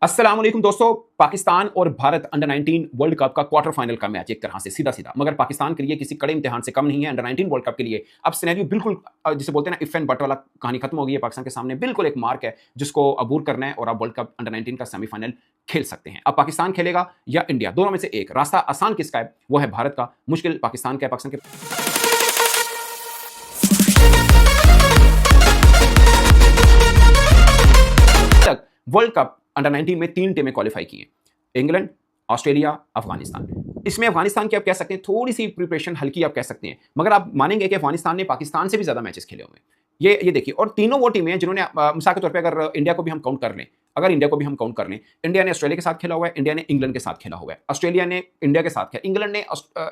अस्सलाम वालेकुम दोस्तों। पाकिस्तान और भारत अंडर 19 वर्ल्ड कप का क्वार्टर फाइनल का मैच एक तरह से सीधा सीधा, मगर पाकिस्तान के लिए किसी कड़े इम्तिहान से कम नहीं है। अंडर 19 वर्ल्ड कप के लिए अब सिनेरियो बिल्कुल जिसे बोलते हैं ना इफ एंड बट वाला कहानी खत्म हो गई है। पाकिस्तान के सामने बिल्कुल एक मार्क है जिसको अबूर करना है और आप वर्ल्ड कप अंडर 19 का सेमीफाइनल खेल सकते हैं। अब पाकिस्तान खेलेगा या इंडिया, दोनों में से एक रास्ता। आसान किसका है? वो है भारत का, मुश्किल पाकिस्तान का है। पाकिस्तान के वर्ल्ड कप अंडर 19 में 3 टीमें क्वालिफाई की हैं, इंग्लैंड, ऑस्ट्रेलिया, अफगानिस्तान। इसमें अफगानिस्तान की आप कह सकते हैं थोड़ी सी प्रिपरेशन हल्की आप कह सकते हैं, मगर आप मानेंगे कि अफगानिस्तान ने पाकिस्तान से भी ज्यादा मैचेस खेले हुए हैं। ये देखिए, और तीनों वो टीमें हैं जिन्होंने मिसाल के तौर पे अगर इंडिया को भी हम काउंट कर लें, इंडिया ने ऑस्ट्रेलिया के साथ खेला हुआ है, इंडिया ने इंग्लैंड के साथ खेला हुआ है, ऑस्ट्रेलिया ने इंडिया के साथ खेला, इंग्लैंड ने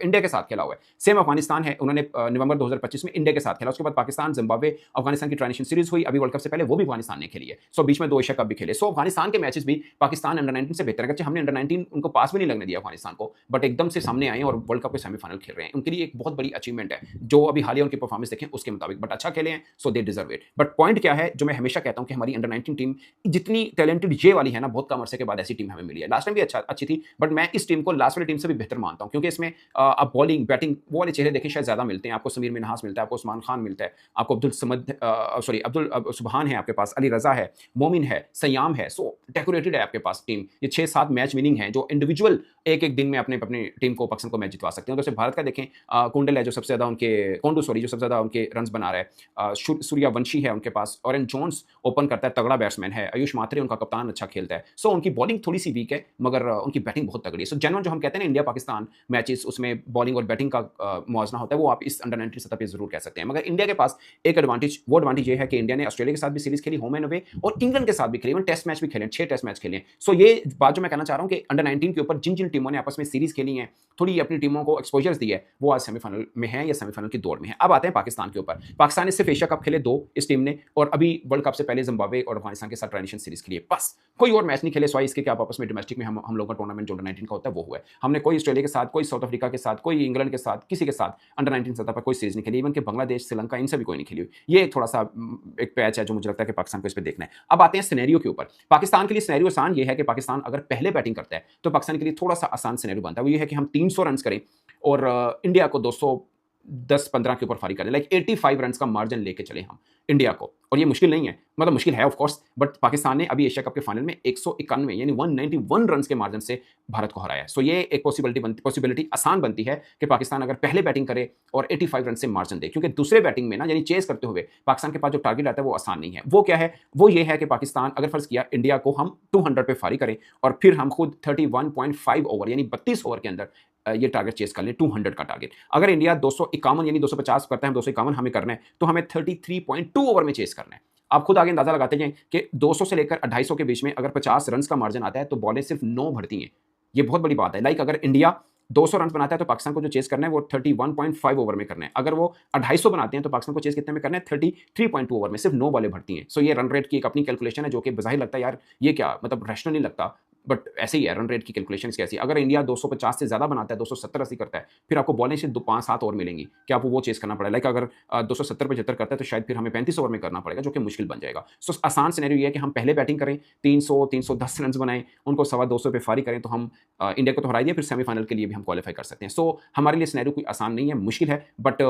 इंडिया के साथ खेला हुआ है। सेम अफगानिस्तान है, उन्होंने नवंबर 2025 में इंडिया के साथ खेला। उसके बाद पाकिस्तान, जिम्बाब्वे, अफगानिस्तान की ट्रांजिशन सीरीज हुई अभी वर्ल्ड कप से पहले, वो भी अफगानिस्तान ने खेली है। सो बीच में 2 एशिया कप भी खेले। सो अफगानिस्तान के मैचेस भी पाकिस्तान अंडर 19 से बेहतर है। हमने अंडर 19 उनको पास भी नहीं लगने दिया अफगानिस्तान को, बट एकदम से सामने आए और वर्ल्ड कप के सेमीफाइनल खेल रहे हैं। उनके लिए एक बहुत बड़ी अचीवमेंट है जो अभी हालिया उनकी परफॉर्मेंस देखें उसके मुताबिक, बट अच्छा खेले हैं, so they deserve it. But point क्या है जो मैं हमेशा कहता हूं कि हमारी अंडर 19 टीम जितनी टैलेंटेड ये वाली है ना, बहुत कम अरसे के बाद ऐसी टीम हमें मिली है। लास्ट टाइम भी अच्छी थी, बट मैं इस टीम को लास्ट वाली टीम से भी बेहतर मानता हूं, क्योंकि इसमें आप बॉलिंग बैटिंग वो वाले चेहरे देखें शायद ज्यादा मिलते हैं। आपको समीर मिनहास मिलता है, आपको उस्मान खान मिलता है, आपको अब्दुल सुबहान है, आपके पास अली रजा है, मोमिन है, सयाम है। सो डेकोरेटेड है आपके पास टीम। ये 6-7 मैच विनिंग है जो इंडिविजुअल एक एक दिन में अपनी टीम को, पाकिस्तान को मैच जितवा सकते हैं। तो भारत का देखें, कुंडल है जो सबसे ज्यादा जो सबसे ज्यादा उनके रन बना रहा है, सूर्यवंशी है उनके पास, ऑरेन जोन्स ओपन करता है, तगड़ा बैट्समैन है, आयुष मात्रे उनका कप्तान अच्छा खेलता है। सो उनकी बॉलिंग थोड़ी सी वीक है, मगर उनकी बैटिंग बहुत तगड़ी है। सो जनरल जो हम कहते हैं ना इंडिया पाकिस्तान मैचेस, उसमें बॉलिंग और बैटिंग का मुआवजा होता है, वो आप इस अंडर 19 सतह पे जरूर कह सकते हैं। मगर इंडिया के पास एक एडवांटेज, वो एडवांटेज ये है कि इंडिया ने ऑस्ट्रेलिया के साथ भी सीरीज खेली होम एंड अवे, और इंग्लैंड के साथ भी खेली, टेस्ट मैच भी खेले, 6 टेस्ट मैच खेले। सो ये बात जो मैं कहना चाह रहा हूं कि अंडर 19 के ऊपर जिन जिन टीमों ने आपस में सीरीज खेली है, थोड़ी अपनी टीमों को एक्सपोजर्स दी है, वो आज सेमीफाइनल में है या सेमीफाइनल की दौड़ में है। अब आते हैं पाकिस्तान के ऊपर। पाकिस्तान ने सिर्फ एशिया कप खेले 2 इस टीम ने, और अभी वर्ल्ड कप से पहले जिम्बाब्वे और अफगानिस्तान के साथ ट्रांजिशन सीरीज खेली है, बस कोई और मैच नहीं खेले। सवाई इसके कि आप आपस में डोमेस्टिक में हम लोगों का टूर्नामेंट जो अंडर 19 का होता है वो हुआ है। हमने कोई ऑस्ट्रेलिया के साथ, कोई साउथ अफ्रीका के साथ, कोई इंग्लैंड के साथ, किसी के साथ अंडर 19 सतह पर कोई सीरीज नहीं खेली। इवन कि बांग्लादेश, श्रीलंका, इनसे भी कोई नहीं खेली। ये थोड़ा सा एक पैच है जो मुझे लगता है कि पाकिस्तान को इस पर देखना है। अब आते हैं सिनेरियो के ऊपर। पाकिस्तान के लिए सिनेरियो आसान ये है कि पाकिस्तान अगर पहले बैटिंग करता है तो पाकिस्तान के लिए थोड़ा सा आसान सिनेरियो बनता है। वो ये है कि हम 300 रन करें और इंडिया को 210-15 के ऊपर फारिग करें, लाइक 85 रन का मार्जिन लेके चले हम इंडिया को। और ये मुश्किल नहीं है, मतलब मुश्किल है ऑफ कोर्स, बट पाकिस्तान ने अभी एशिया कप के फाइनल में 191 यानी 191 रन के मार्जिन से भारत को हराया है। सो ये एक पॉसिबिलिटी आसान बनती है कि पाकिस्तान अगर पहले बैटिंग करे और 85 रन से मार्जिन दे, क्योंकि दूसरे बैटिंग में ना यानी चेस करते हुए पाकिस्तान के पास जो टारगेट आता है वो आसान नहीं है। वो क्या है? वो ये है कि पाकिस्तान अगर फर्ज किया इंडिया को हम 200 पे फारिग करें और फिर हम खुद 31.5 ओवर यानी 32 ओवर के अंदर ये टारगेट चेस कर लें, 200 का टारगेट। अगर इंडिया 251 यानी 250 करता है, हम 251 हमें करना है, तो हमें 33.2 ओवर में चेस करना है। आप खुद आगे अंदाजा लगाते जाएं कि 200 से लेकर 250 के बीच में अगर 50 रन का मार्जिन आता है तो बॉलें सिर्फ 9 भरती हैं। ये बहुत बड़ी बात है। लाइक अगर इंडिया 200 रन बनाता है तो पाकिस्तान को जो चेस करना है वो 31.5 ओवर में करना है। अगर वो 250 बनाते हैं तो पाकिस्तान को चेस कितने में करना है? 33.2 ओवर में, सिर्फ 9 बॉलें भरती हैं। सो ये रन रेट की एक अपनी कैलकुलेशन है जो कि बज़ाहिर लगता है यार ये क्या, मतलब रैशनल नहीं लगता, बट ऐसे ही है रन रेट की कैलकुलेशन कैसी। अगर इंडिया 250 से ज्यादा बनाता है, 270-80 करता है, फिर आपको बॉलें से 5-7 ओवर मिलेंगी कि आपको वो चेस करना पड़ेगा। लाइक अगर 270-75 करता है तो शायद फिर हमें 35 ओवर में करना पड़ेगा, जो कि मुश्किल बन जाएगा। सो आसान सिनेरियो ये है कि हम पहले बैटिंग करें, 300-310 रन बनाएं, उनको 225 पे फारिग करें, तो हम इंडिया को तो हरा दिया, फिर सेमीफाइनल के लिए भी हम क्वालिफाई कर सकते हैं। सो हमारे लिए सिनेरियो कोई आसान नहीं है, मुश्किल है, बट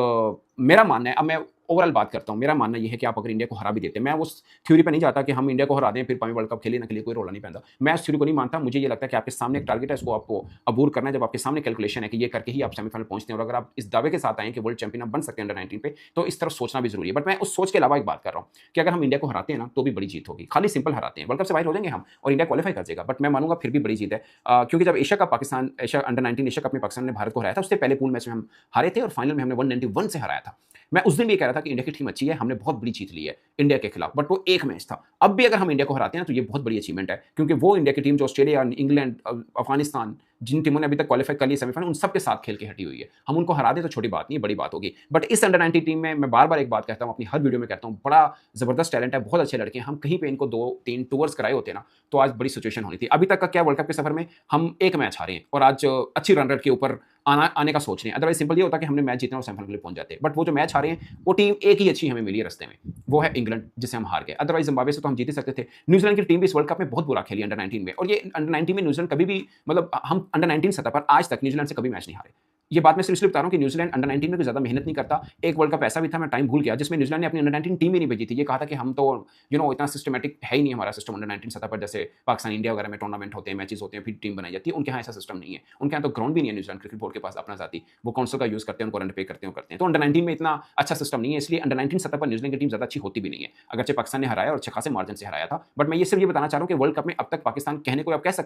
मेरा मानना है, अब मैं ओवरऑल बात करता हूं, मेरा मानना यह है कि आप अगर इंडिया को हरा भी देते हैं, मैं उस थ्योरी पे नहीं जाता कि हम इंडिया को हरा दें फिर पानी वर्ल्ड कप खेले ना खेले कोई रोला नहीं पैदा, मैं उस थ्योरी को नहीं मानता। मुझे ये लगता है कि आपके सामने एक टारगेट है, इसको आपको अबूर करना है। जब आपके सामने कैलकुलेशन है कि ये करके ही आप सेमीफाइनल पहुंचते हैं, और अगर आप इस दावे के साथ आए कि वर्ल्ड चैंपियन आप बन सकते हैं अंडर 19 पे, तो इस तरफ सोचना भी जरूरी है। बट मैं उस सोच के अलावा एक बात कर रहा हूँ कि अगर हम इंडिया को हराते हैं ना तो भी बड़ी जीत होगी। खाली सिंपल हराते हैं, वर्ल्ड कप से बाहर हो जाएंगे हम और इंडिया क्वालिफाई कर जाएगा, बट मैं मानूंगा फिर भी बड़ी जीत है, क्योंकि जब Asia cup Pakistan, Asia under 19 Asia cup में पाकिस्तान ने भारत को हराया था, उससे पहले पूल मैच में हम हारे थे और फाइनल में हमने 191 से हराया था। मैं उस दिन भी कह रहा था कि इंडिया की टीम अच्छी है, हमने बहुत बड़ी जीत ली है इंडिया के खिलाफ, बट वो एक मैच था। अब भी अगर हम इंडिया को हराते हैं तो ये बहुत बड़ी अचीवमेंट है, क्योंकि वो इंडिया की टीम जो ऑस्ट्रेलिया, इंग्लैंड, अफगानिस्तान, जिन टीमों ने अभी तक क्वालिफाई कर लिया सेमीफाइनल, उन सबके साथ खेल के हटी हुई है। हम उनको हरा दें तो छोटी बात नहीं, बड़ी बात होगी। बट इस अंडर 19 टीम में मैं बार बार एक बात कहता हूं, अपनी हर वीडियो में कहता हूं, बड़ा जबरदस्त टैलेंट है, बहुत अच्छे लड़के हैं। हम कहीं पे इनको 2-3 टूर्स कराए होते ना तो आज बड़ी सिचुएशन होनी थी। अभी तक का क्या वर्ल्ड कप के सफर में हम एक मैच हारे हैं और आज अच्छी रन रेट के ऊपर आने का सोच रहे हैं। अदरवाइज सिंपल ये होता कि हमने मैच जीतना और सेमीफाइनल के लिए पहुंच जाते। बट वो जो मैच हारे हैं वो टीम एक ही अच्छी हमें मिली है रास्ते में, वो है इंग्लैंड, जिससे हम हार गए। अदरवाइज जिम्बाब्वे से तो हम जीत ही सकते थे। न्यूजीलैंड की टीम भी इस वर्ल्ड कप में बहुत बुरा खेली अंडर 19 में, और ये अंडर 19 में न्यूजीलैंड कभी भी मतलब हम अंडर 19 सतह पर आज तक न्यूजीलैंड से कभी मैच नहीं हारे। ये बात मैं सिर्फ इसलिए बता रहा हूँ कि न्यूजीलैंड अंडर 19 में कोई ज़्यादा मेहनत नहीं करता। एक वर्ल्ड कप ऐसा भी था, मैं टाइम भूल गया, जिसमें न्यूजीलैंड ने अपनी अंडर 19 टीम ही नहीं भेजी थी। ये कहा था कि हम तो इतना सिस्टमैटिक है ही नहीं हमारा सिस्टम अंडर 19 सतह पर, जैसे पाकिस्तान इंडिया वगैरह में टूर्नामेंट होते हैं, मैचेस होते हैं, फिर टीम बनाई जाती है। उनके यहाँ ऐसा सिस्टम नहीं है। उनके यहाँ तो ग्राउंड भी नहीं है न्यूजीलैंड क्रिकेट बोर्ड के पास अपना जाती, वो काउंसिल का यूज़ करते हैं, उनको रन पे करते हैं। तो अंडर 19 में इतना अच्छा सिस्टम नहीं है, इसलिए अंडर 19 सतह पर न्यूजीलैंड की टीम ज़्यादा अच्छी होती भी नहीं है। अगरचे पाकिस्तान ने हराया और अच्छे खासे मार्जिन से हराया था, बट मैं ये सिर्फ ये बताना चाह रहा हूँ कि वर्ल्ड कप में अब तक पाकिस्तान कहने को आप कह सकते हैं